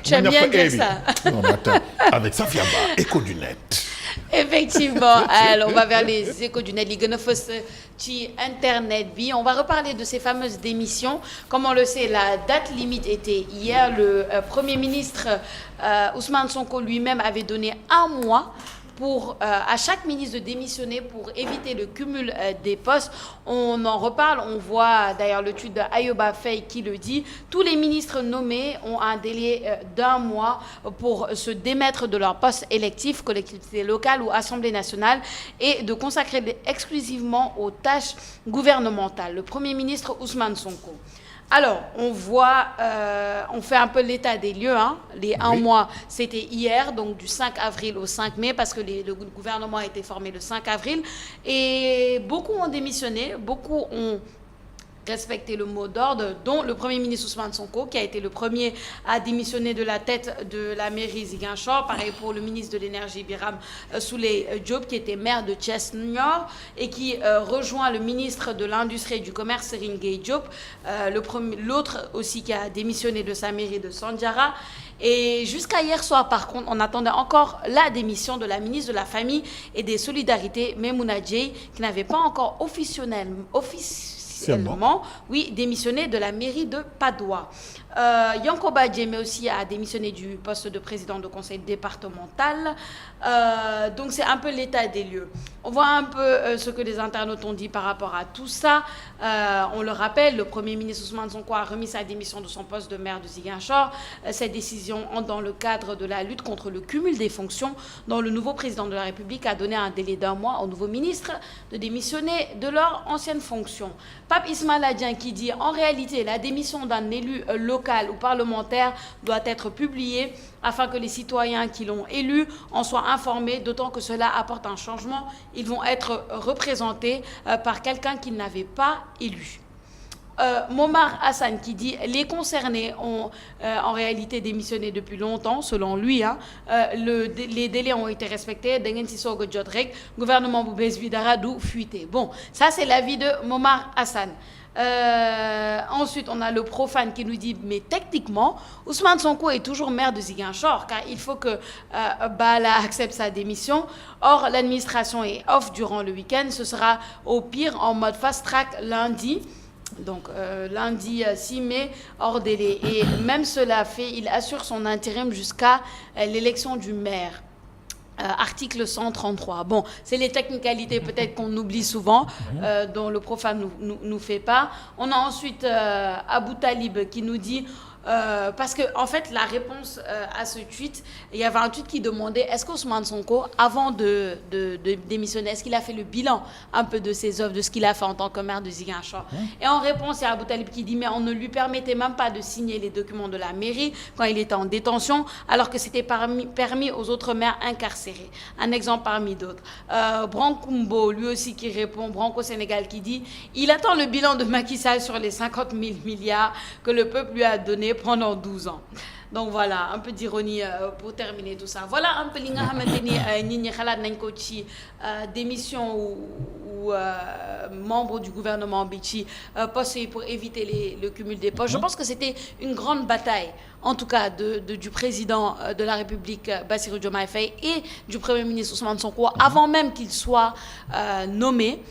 Tu aimes bien dire ça. Non, mais attends, avec Safia Ba, écho du net. Effectivement, alors on va vers les échos du net, les gën a fës ci internet bi. On va reparler de ces fameuses démissions. Comme on le sait, la date limite était hier. Le Premier ministre Ousmane Sonko lui-même avait donné un mois pour à chaque ministre de démissionner pour éviter le cumul des postes. On en reparle, on voit d'ailleurs le tweet de Ayoba Faye qui le dit. Tous les ministres nommés ont un délai d'un mois pour se démettre de leur poste électif, collectivité locale ou Assemblée nationale, et de consacrer exclusivement aux tâches gouvernementales. Le Premier ministre Ousmane Sonko. Alors, on voit, on fait un peu l'état des lieux. Hein. Les un mois, c'était hier, donc du 5 avril au 5 mai, parce que le gouvernement a été formé le 5 avril. Et beaucoup ont démissionné, beaucoup ont respecter le mot d'ordre, dont le Premier ministre Ousmane Sonko, qui a été le premier à démissionner de la tête de la mairie Ziguinchor. Pareil pour le ministre de l'Énergie, Biram Souleye Diop, qui était maire de Thiès-Nioro et qui rejoint le ministre de l'Industrie et du Commerce, Serigne Gueye Diop. L'autre aussi qui a démissionné de sa mairie de Sandiara. Et jusqu'à hier soir, par contre, on attendait encore la démission de la ministre de la Famille et des Solidarités, Maimouna Dièye, qui n'avait pas encore officiellement, oui, démissionné de la mairie de Padoua. Yankoba Diémé aussi a démissionné du poste de président de conseil départemental. Donc c'est un peu l'état des lieux. On voit un peu ce que les internautes ont dit par rapport à tout ça. On le rappelle, le Premier ministre Ousmane Sonko a remis sa démission de son poste de maire de Ziguinchor. Cette décision entre dans le cadre de la lutte contre le cumul des fonctions, dont le nouveau président de la République a donné un délai d'un mois aux nouveaux ministres de démissionner de leur ancienne fonction. Pape Ismaïla Adien qui dit en réalité la démission d'un élu local ou parlementaire doit être publiée afin que les citoyens qui l'ont élu en soient informés, d'autant que cela apporte un changement. Ils vont être représentés par quelqu'un qu'ils n'avaient pas élu. Momar Hassan qui dit les concernés ont en réalité démissionné depuis longtemps, selon lui. Hein, les délais ont été respectés. Gouvernement Boubès Vidara d'où fuité. Bon, ça c'est l'avis de Momar Hassan. Ensuite, on a le profane qui nous dit mais techniquement, Ousmane Sonko est toujours maire de Ziguinchor car il faut que Bala accepte sa démission. Or, l'administration est off durant le week-end. Ce sera au pire en mode fast-track lundi. Donc lundi 6 mai, hors délai. Et même cela fait, il assure son intérim jusqu'à l'élection du maire. Article 133. Bon, c'est les technicalités peut-être qu'on oublie souvent, dont le profane nous fait pas. On a ensuite Abou Talib qui nous dit... parce que en fait la réponse à ce tweet, il y avait un tweet qui demandait est-ce qu'Ousmane Sonko avant de démissionner, est-ce qu'il a fait le bilan un peu de ses œuvres, de ce qu'il a fait en tant que maire de Ziguinchor. Et en réponse il y a Abou Talib qui dit mais on ne lui permettait même pas de signer les documents de la mairie quand il était en détention alors que c'était permis aux autres maires incarcérés. Un exemple parmi d'autres. Brankumbo lui aussi qui répond, Branco Sénégal qui dit il attend le bilan de Macky Sall sur les 50 000 milliards que le peuple lui a donné pendant 12 ans. Donc voilà, un peu d'ironie pour terminer tout ça. Voilà un peu li nga xamanteni nit ñi xalaat nañ ko ci démission ou membre du gouvernement bi ci poste pour éviter le cumul des postes. Je pense que c'était une grande bataille en tout cas du président de la République Bassirou Diomaye Faye et du Premier ministre Ousmane Sonko avant même qu'il soit nommé.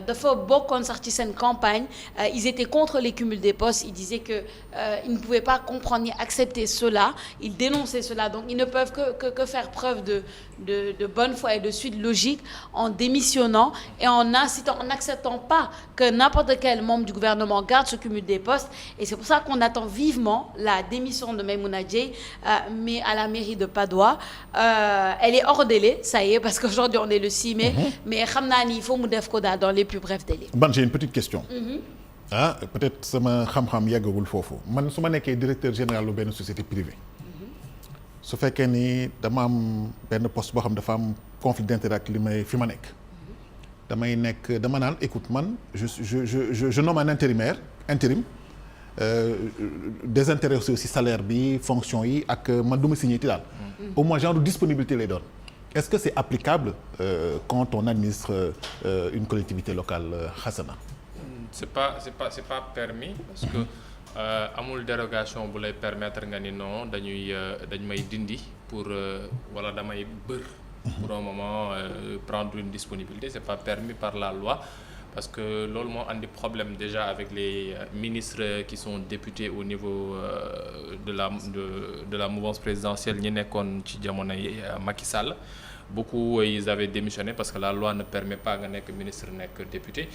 Dafa bokkoon sax ci seen campagne, ils étaient contre les cumuls des postes. Ils disaient que ils ne pouvaient pas comprendre ni accepter cela. Ils dénonçaient cela. Donc ils ne peuvent que faire preuve de bonne foi et de suite logique en démissionnant et en n'acceptant pas que n'importe quel membre du gouvernement garde ce cumul des postes. Et c'est pour ça qu'on attend vivement la démission de Maimouna Dièye, mais à la mairie de Padoua. Elle est hors délai, ça y est, parce qu'aujourd'hui on est le 6 mai. Mais xam naa ni il faut mu def ko dans les plus brefs délais. J'ai une petite question. Ah, peut-être sama xam-xam yeggagul foofu man su ma nekkee directeur général de benn société privée. su fekkee ni dama am benn poste boo xam dafa am conflit d'intérêt ak li may fi ma nekk. dama naan écoute man je nomme un intérim désintéressé aussi salaire bi fonction yi ak man du ma signé ti daal. Au moins genre de disponibilité lay doon. Est-ce que c'est applicable quand on administre une collectivité locale, Hassana? C'est pas permis parce que amul dérogation bu lay permettre nga ni non dañ may dindi pour wala damay bër pour un moment prendre une disponibilité. C'est pas permis par la loi parce que loolu moo andi problème déjà avec les ministres qui sont députés au niveau de la mouvance présidentielle ñi nekkoon ci jamonoy Macky Sall. Beaucoup ils avaient démissionné parce que la loi ne permet pas nga nekk ministre nekk député.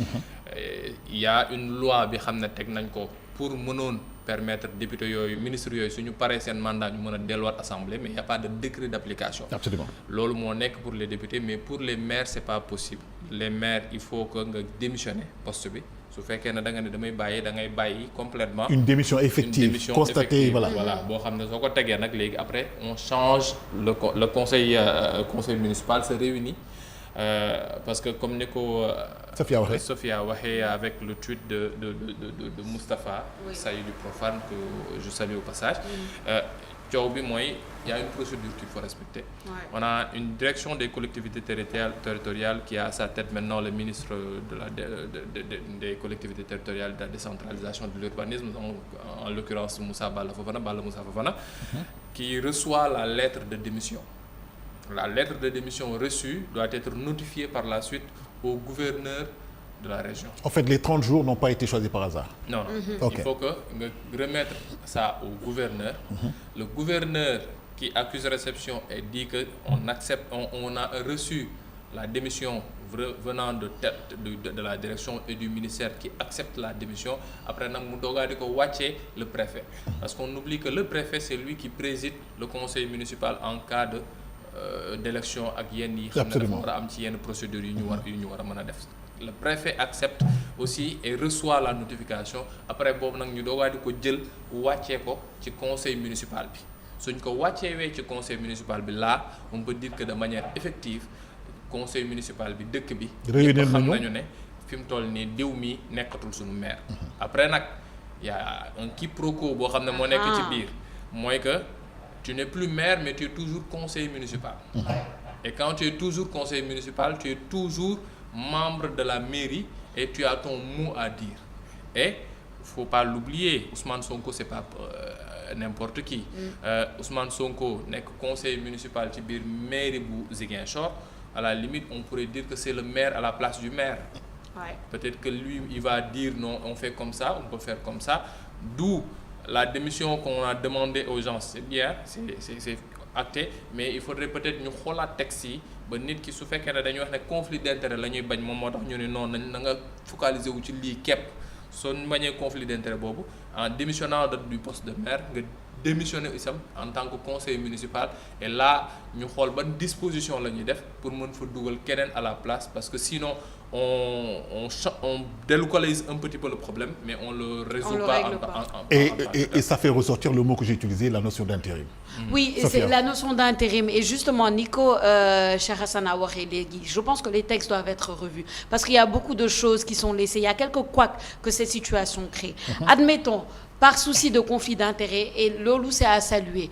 Il y a une loi bi xam ne teg nañ ko pour mënoon permettre député yooyu ministre yooyu suñu paree seen mandat ñu mën a delluwaat assemblée mais il y a pas de décret d'application. Absolument. Loolu moo nekk pour les députés mais pour les maires c'est pas possible. Les maires il faut que nga démissionner poste bi su fekkee ne da nga ne damay bàyyi da ngay bàyyi complètement. Une démission effective constatée voilà boo xam ne soo ko tegee nag léegi après on change le conseil municipal se réunit parce que comme ni ko Sophia waxee avec le tweet de Moustapha Saïd du Profane que je salue au passage. Coow bi mooy il y a une procédure qu'il faut respecter. On a une direction des collectivités territoriales qui a à sa tête maintenant le ministre des collectivités territoriales de la décentralisation de l'urbanisme, en l'occurrence Balla Moussa Fofana, qui reçoit la lettre de démission. La lettre de démission reçue doit être notifiée par la suite au gouverneur de la région. En fait, les 30 jours n'ont pas été choisis par hasard. Non. Okay. Il faut que nga remettre ça au gouverneur. Le gouverneur qui accuse réception et dit que on a reçu la démission venant de la direction et du ministère qui accepte la démission. Après nag mu doogaa di ko wàccee le préfet. Parce qu'on oublie que le préfet c'est lui qui préside le conseil municipal en cas d'élection ak yenn yi xam ne dafa war a am ci yenn procédures yu ñu war a mën a def. Le préfet accepte aussi et reçoit la notification après boobu nag ñu doogaa di ko jël wàccee ko ci conseil municipal bi suñ ko wàcceewee ci conseil municipal bi là on peut dire que de manière effective conseil municipal bi dëkk bi ñëpp xam nañu ne fi mu toll nii diw mi nekkatul suñu maire. Après nag y a un quiproquo boo xam ne moo nekk ci biir mooy que tu n'es plus maire mais tu es toujours conseiller municipal. Et quand tu es toujours conseiller municipal tu es toujours membre de la mairie et tu as ton mot à dire. Et faut pas l'oublier, Ousmane Sonko c'est pas n'importe qui. Ousmane Sonko nekk conseiller municipal ci biir mairie bu Ziguinchor, à la limite on pourrait dire que c'est le maire à la place du maire. Ouais. Peut-être que lui il va dire non, on fait comme ça, on peut faire comme ça. D'où la démission qu'on a demandé aux gens, c'est bien, c'est acté, mais il faudrait peut-être ñu xoolaat texte yi ba nit ki su fekkee ne dañuy wax ne conflit d'intérêt la ñuy bañ moom moo tax ñu ne noonu na nga focaliser wu ci lii képp soo bañee conflit d'intérêt boobu en démissionnant du poste de maire nga démissionner isam en tant que conseiller municipal et là ñu xool ban disposition la ñuy def pour mën fa dugal keneen à la place parce que sinon on délocalise un petit peu le problème mais on le résout pas. Et ça fait ressortir le mot que j'ai utilisé, la notion d'intérim. Oui, c'est la notion d'intérim et justement Nico Cheikh Hassan a waxee léegi je pense que les textes doivent être revus parce qu'il y a beaucoup de choses qui sont laissées, il y a quelques couacs que cette situation crée. Admettons par souci de conflit d'intérêt et loolu c'est à saluer.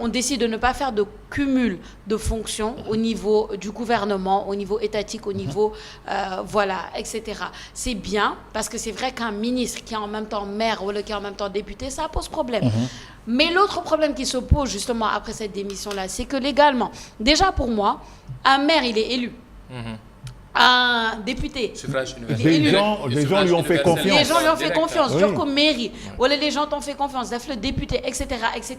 On décide de ne pas faire de cumul de fonctions au niveau du gouvernement, au niveau étatique, au niveau voilà, etc. C'est bien parce que c'est vrai qu'un ministre qui est en même temps maire ou qui est en même temps député, ça pose problème. Mais l'autre problème qui se pose justement après cette démission-là, c'est que légalement, déjà pour moi, un maire il est élu. Un député. Les gens lui ont fait confiance. Les gens lui ont fait confiance. Genre comme mairie. Voilà, les gens t'ont fait confiance. Le député, etc., etc.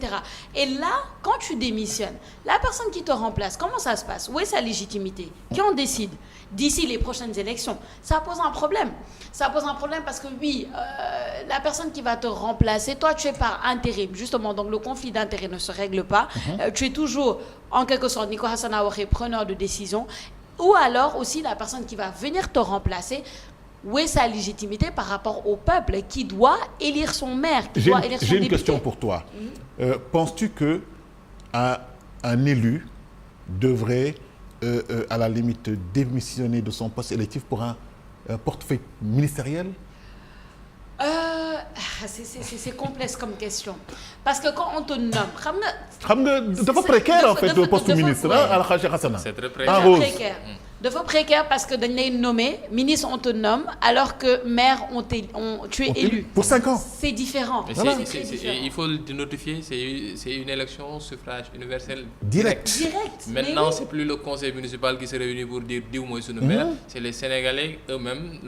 Et là, quand tu démissionnes, la personne qui te remplace, comment ça se passe? Où est sa légitimité? Qui en décide? D'ici les prochaines élections, ça pose un problème. Ça pose un problème parce que oui, la personne qui va te remplacer, toi tu es par intérim, justement, donc le conflit d'intérêt ne se règle pas. Tu es toujours, en quelque sorte, Nico Hassan Aouaré, preneur de décision. Ou alors aussi la personne qui va venir te remplacer, où est sa légitimité par rapport au peuple qui doit élire son maire, qui doit élire son député. J'ai une question pour toi. Penses-tu que un élu devrait, à la limite, démissionner de son poste électif pour un portefeuille ministériel? C'est complexe comme question parce que quand on te nomme xam nga dafa précaire en fait le poste ministre Al Hadji Hassana c'est très précaire. dafa précaire parce que dañ lay nommer ministre on te nomme alors que maire tu es élu. Pour 5 ans. C'est différent. Voilà. Il faut le notifier, c'est une élection suffrage universel direct. Maintenant, c'est plus le conseil municipal qui se réunit pour dire diw mooy sunu maire, c'est les Sénégalais eux-mêmes,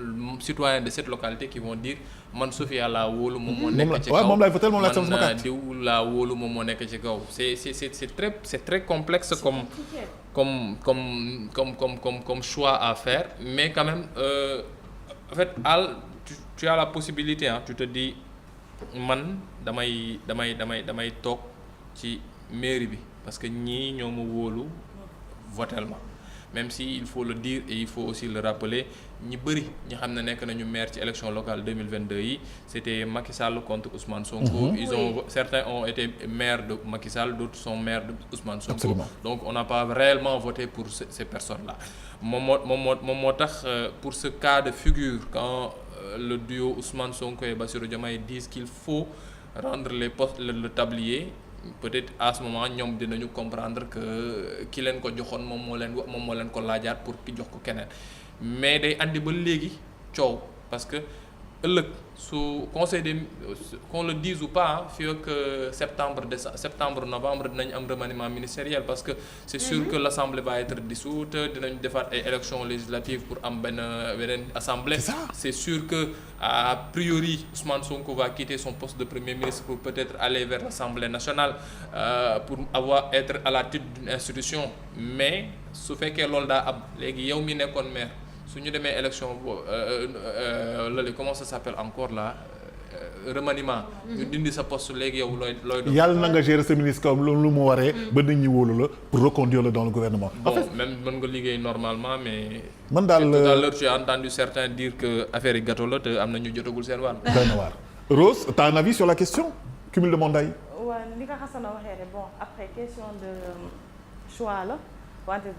citoyens de cette localité qui vont dire man Sophia laa wóolu moom moo nekk ci kaw man diw laa wóolu moom moo nekk ci kaw. C'est très complexe comme choix à faire, mais quand même en fait tu as la possibilité tu te dis man damay toog ci mairie bi parce que ñii ñoo ma wóolu votel ma, même si il faut le dire et il faut aussi le rappeler, ñi bëri ñi xam ne nekk nañu maire ci élection locale 2022 yi c'était Macky Sall contre Ousmane Sonko. Certains ont été maires de Macky Sall, d'autres sont maires de Ousmane Sonko. Absolument. Donc on n'a pas réellement voté pour ces personnes-là. moom moo tax pour ce cas de figure, quand le duo Ousmane Sonko et Bassirou Diomaye disent qu'il faut rendre les postes le tablier, peut-être à ce moment ñoom dinañu comprendre que ki leen ko joxoon moom moo leen ko laajaat pour ki jox ko keneen, mais day andi ba léegi coow parce que ëllëg su conseil des qu'on le dise ou pas fii ak septembre novembre dinañ am remaniement ministériel parce que c'est sûr que l'assemblée va être dissoute, dinañ defaat ay élections législatives pour am beneen assemblée. C'est sûr que a priori Ousmane Sonko va quitter son poste de premier ministre pour peut-être aller vers l'Assemblée nationale pour être à la tête d'une institution, mais su fekkee loolu daa am léegi yow mi nekkoon maire su ñu demee élection loolu comment ça s'appelle encore là remaniement. ñu dindi sa poste léegi yow looy doon. yàlla na nga gérer sa ministre comme lu mu waree. ba nit ñi wóolu la pour reconduire la dans le gouvernement. Bon, en fait, même mën nga liggéey normalement mais. man daal tout à l'heure tu as entendu certains dire que affaire yi gâteau la te am na ñu jotagul seen wàll. doy na waar. Rose, t'as un avis sur la question cumul de mandat yi. waaw li nga Hassana waxee rek bon après question de choix la wante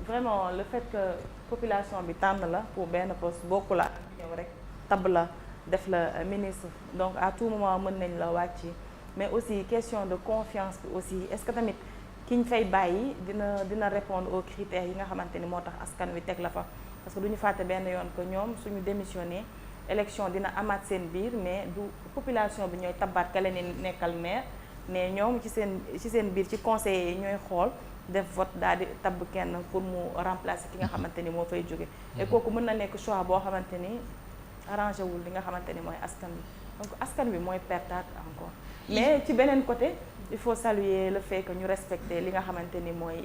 vraiment le fait que population bi tànn la pour benn poste bokku la ñëw rek tab la def la ministre, donc à tout moment mën nañ la wàcc, mais aussi question de confiance bi aussi est-ce que tamit ki ñu fay bàyyi dina répondre aux critères yi nga xamante ni moo tax askan wi teg la fa, parce que du ñu fàtte benn yoon que ñoom suñu démissionné élection dina amaat seen biir, mais du population bi ñooy tabaat ka leen nekkal maire, mais ñoom ci seen biir ci conseillers yi ñooy xool def vote daal di tabb kenn pour mu remplacer ki nga xamante ni moo fay jóge, et kooku mën na nekk choix boo xamante ni arrangé wul li nga xamante ni mooy askan bi, donc askan bi mooy pertaat encore. Mais ci beneen côté il faut saluer le fait que ñu respecter li nga xamante ni mooy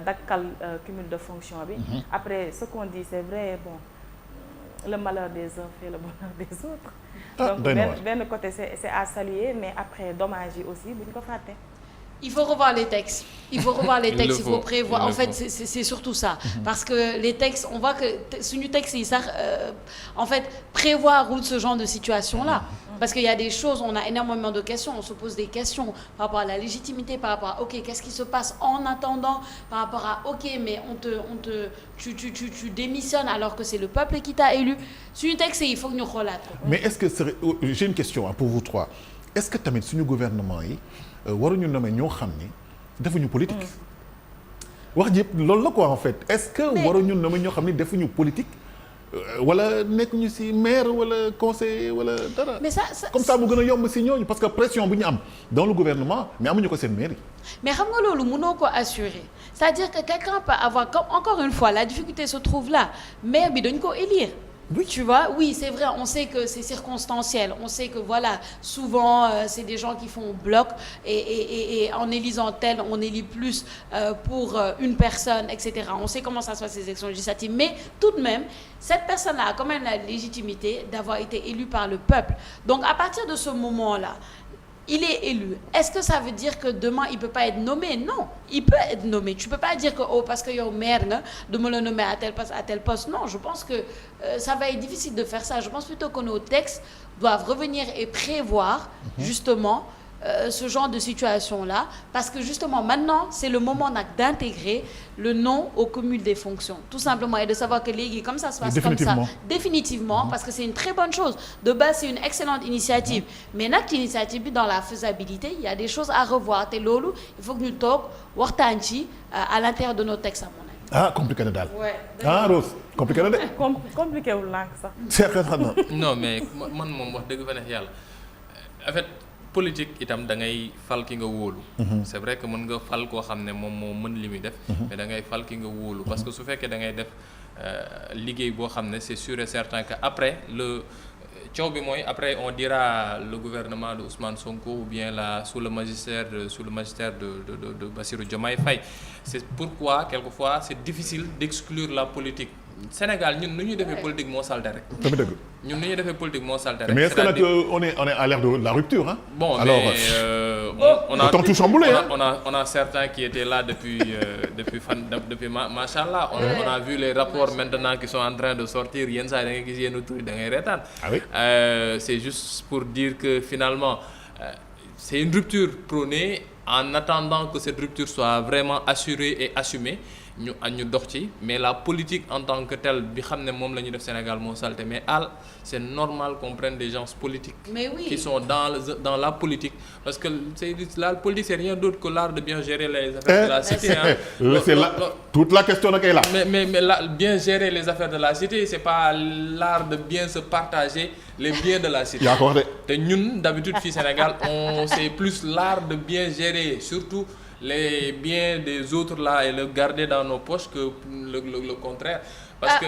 dakkal cumul de fonction bi. Après ce qu'on dit c'est vrai, bon le malheur des uns fait le bonheur des autres. Donc benn côté c'est à saluer, mais après dommage yi aussi bu ñu ko fàtte. Il faut revoir les textes. Il faut prévoir. En fait, c'est surtout ça. Parce que les textes, on voit que suñu texte yi sax en fait prévoir ce genre de situation-là. Parce qu'il y a des choses, on a énormément de questions, on se pose des questions par rapport à la légitimité, par rapport à OK, qu'est-ce qui se passe en attendant, par rapport à OK, mais tu démissionnes alors que c'est le peuple qui t'a élu. Suñu texte, il faut que ñu xoolaat ko. Mais est-ce que j'ai une question pour vous trois. Est-ce que tamit suñu gouvernement yi waruñu nommer ñoo xam ni defuñu politique. wax ji yëpp loolu la quoi en fait. Est-ce que waruñu nommer ñoo xam ni defuñu politique wala nekkuñu ci maire wala conseiller wala dara. Mais ça comme ça mu gën a yomb ci ñooñu parce que pression bu ñu am dans le gouvernement mais amuñu ko seen mairie. Mais xam nga loolu mënoo ko assurer, c'est-à-dire que quelqu'un peut avoir, comme encore une fois la difficulté se trouve là, maire bi dañ ko élire. Oui, tu vois, oui, c'est vrai, on sait que c'est circonstanciel, on sait que voilà, souvent c'est des gens qui font bloc et en élisant tel, on élit plus pour une personne, etc. On sait comment ça se passe ces élections législatives, mais tout de même, cette personne-là a quand même la légitimité d'avoir été élue par le peuple. Donc à partir de ce moment-là, il est élu. Est-ce que ça veut dire que demain il peut pas être nommé? Non, il peut être nommé. Tu peux pas dire que parce que yow maire nga de me le nommer à tel poste. Non, je pense que ça va être difficile de faire ça. Je pense plutôt que nos textes doivent revenir et prévoir justement ce genre de situation-là, parce que justement maintenant c'est le moment nag d'intégrer le non au cumul des fonctions, tout simplement, et de savoir que léegi comme ça se passe comme ça définitivement, parce que c'est une très bonne chose. De base c'est une excellente initiative, mais nag initiative bi dans la faisabilité il y a des choses à revoir te loolu il faut que ñu toog waxtaan ci à l'intérieur de nos textes à mon avis. ah compliqué na daal. ouais Rose compliqué na de. compliqué wul nànk sax. Cheikh Hassana. non mais man moom wax dëgg fa neex yàlla en fait politique itam da ngay fal ki nga wóolu. c'est vrai que mën nga fal koo xam ne moom moo mën li muy def. mais da ngay fal ki nga wóolu. parce que su fekkee da ngay def liggéey boo xam ne c'est sûr et certain que après coow bi mooy après on dira le gouvernement de Ousmane Sonko ou bien sous le magistère de Bassirou Diomaye Faye. C'est pourquoi quelquefois c'est difficile d'exclure la politique. Sénégal ñun nu ñuy defee politique moo salte rek. tamit dëgg. ñun nu ñuy defee politique moo salte rek. mais est-ce que nag on est à l'ère de la rupture, hein? Bon, alors on a tout chamboulé, hein? On a certains qui étaient là depuis machallah. On a vu les rapports maintenant qui sont en train de sortir yenn saa yi da ngay gis yenn tur yi da ngay reetaan. Ah oui. C'est juste pour dire que finalement c'est une rupture prônée en attendant que cette rupture soit vraiment assurée et assumée. ñu dox ci mais la politique en tant que telle bi xam ne moom la ñu def Sénégal moo salte mais c'est normal qu'on prenne des gens politiques qui sont dans la politique parce que la politique c'est rien d'autre que l'art de bien gérer les affaires de la cité toute la question nag est là. mais bien gérer les affaires de la cité c'est pas l'art de bien se partager les biens de la cité. yaa ko wax de. te ñun d'habitude fii Sénégal c'est plus l'art de bien gérer surtout les biens des autres là et le garder dans nos poches que le contraire. Parce que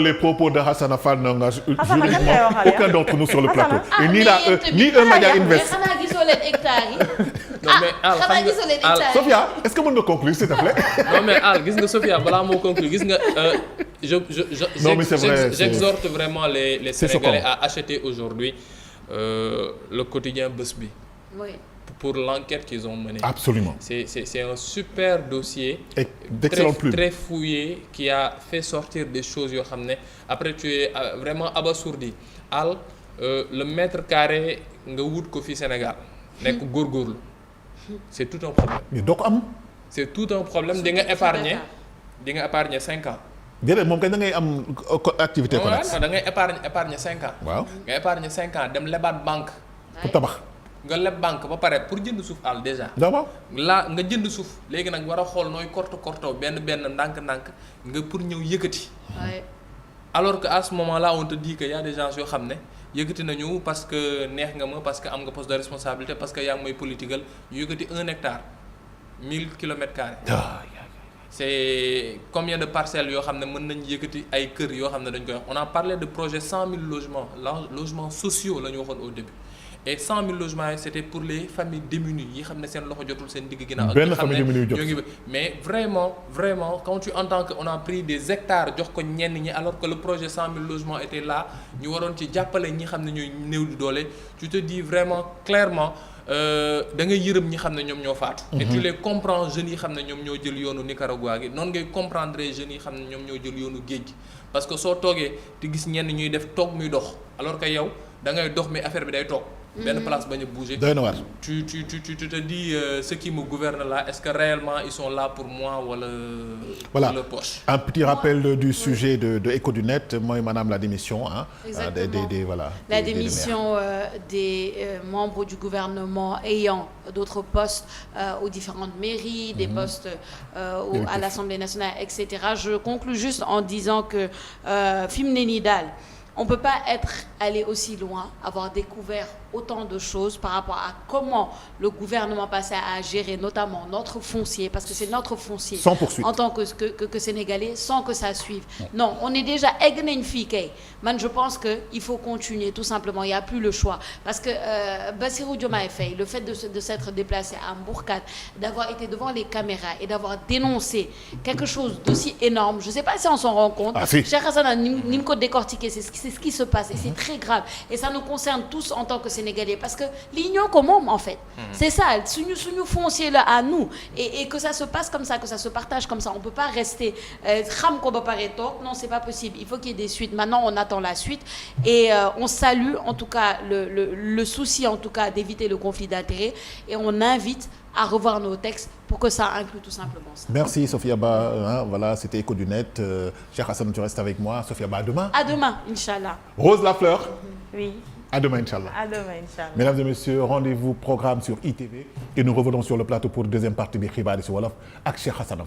les propos de Hassana Fall n'engagent juridiquement aucun d'entre nous sur le plateau. Et ni un média invest. mais xanaa gisoo leen hectares yi. non mais Al xanaa gisoo leen hectares yi. Sophia est-ce que mën nga conclure s'il te plaît. non mais Al gis nga Sophia balaa moo conclure gis nga j'exhorte vraiment les Sénégalais à acheter aujourd'hui le quotidien Bës Bi. Oui. Pour l'enquête qu'ils ont menée. Absolument. C'est un super dossier. Et d'excellentes plumes. Très fouillé qui a fait sortir des choses yoo xam ne après tu es vraiment abasourdi. Le mètre carré nga wut ko fi Sénégal. nekk góorgóorlu. C'est tout un problème. mais doo ko am. C'est tout un problème di nga épargner 5 ans. déedéet moom kay da ngay am activité connexe. non da ngay épargner 5 ans. waaw nga épargner 5 ans dem lebaat banque. pour tabax. nga leb banque ba pare pour jënd suuf déjà. d'abord. nga jënd suuf léegi nag war a xool nooy korto benn ndànk-ndànk nga pour ñëw yëkkati. alors que à ce moment-là on te dit que y a des gens yoo xam ne yëkkati nañu parce que neex nga ma parce que am nga poste de responsabilité parce que yaa ngi may politigal ñu yëkkati 1 hectare 1000 kilomètres carrés. C'est combien de parcelles yoo xam ne mën nañ yëkkati ay kër yoo xam ne dañ koy wax on a parlé de projet 100 000 logements sociaux la ñu waxoon au début. Et 100 000 logements c'était pour les familles démunies yi xam ne seen loxo jotul seen digg ginnaaw. benn famille démunie jot mais vraiment quand tu entends que on a pris des hectares jox ko ñenn ñi alors que le projet 100 000 logements était là ñu waroon ci jàppale ñi xam ne ñooy néew di doole tu te dis vraiment clairement da ngay yërëm ñi xam ne ñoom ñoo faatu. et tu les comprends jeunes yi xam ne ñoom ñoo jël yoonu Nicaragua gi noonu ngay comprendre jeunes yi xam ne ñoom ñoo jël yoonu géej gi parce que soo toogee te gis ñenn ñuy def toog muy dox alors que yow da ngay dox mais affaire bi day toog. benn place bañ a bouger. doy na waar. tu te dis ceux qui me gouvernent là est-ce que réellement ils sont là pour moi wala. voilà pour leur poche. Un petit rappel du sujet de Écho du Net mooy maanaam la démission Exactement. La démission des membres du gouvernement ayant d'autres postes aux différentes mairies, des postes à l'Assemblée nationale, etc. Je conclus juste en disant que fi mu ne nii daal. On ne peut pas être allé aussi loin, avoir découvert autant de choses par rapport à comment le gouvernement passait à gérer notamment notre foncier, parce que c'est notre foncier. Sans poursuite. En tant que Sénégalais, sans que ça suive. Non, on est déjà egg nañ fii kay. Man, je pense qu'il faut continuer, tout simplement. Il n'y a plus le choix. Parce que Bassirou Diomaye Faye, le fait de s'être déplacé à Mbourkat, d'avoir été devant les caméras et d'avoir dénoncé quelque chose d'aussi énorme, je ne sais pas si on s'en rend compte. Cheikh Hassana ni mu ko décortiqué, c'est ce qui se passe et c'est très grave. Et ça nous concerne tous en tant que Sénégalais parce que li ñoo ko moom en fait. C'est ça, suñu foncier là à nous et que ça se passe comme ça, que ça se partage comme ça. On peut pas rester xam ko ba pare toog. Non, c'est pas possible. Il faut qu'il y ait des suites. Maintenant, on attend la suite et on salue en tout cas le souci en tout cas d'éviter le conflit d'intérêts et on invite à revoir nos textes pour que ça inclue tout simplement ça. Merci Sophia Ba, voilà, c'était Écho du Net. Cheikh Hassana, tu restes avec moi. Sophia Ba, à demain. À demain, Inch'Allah. Rose Lafleur. Oui. À demain, Inch'Allah. À demain, Inch'Allah. Mesdames et messieurs, rendez-vous programme sur ITV et nous revenons sur le plateau pour deuxième partie bi xibaar yi ci wolof ak Cheikh Hassana Fall.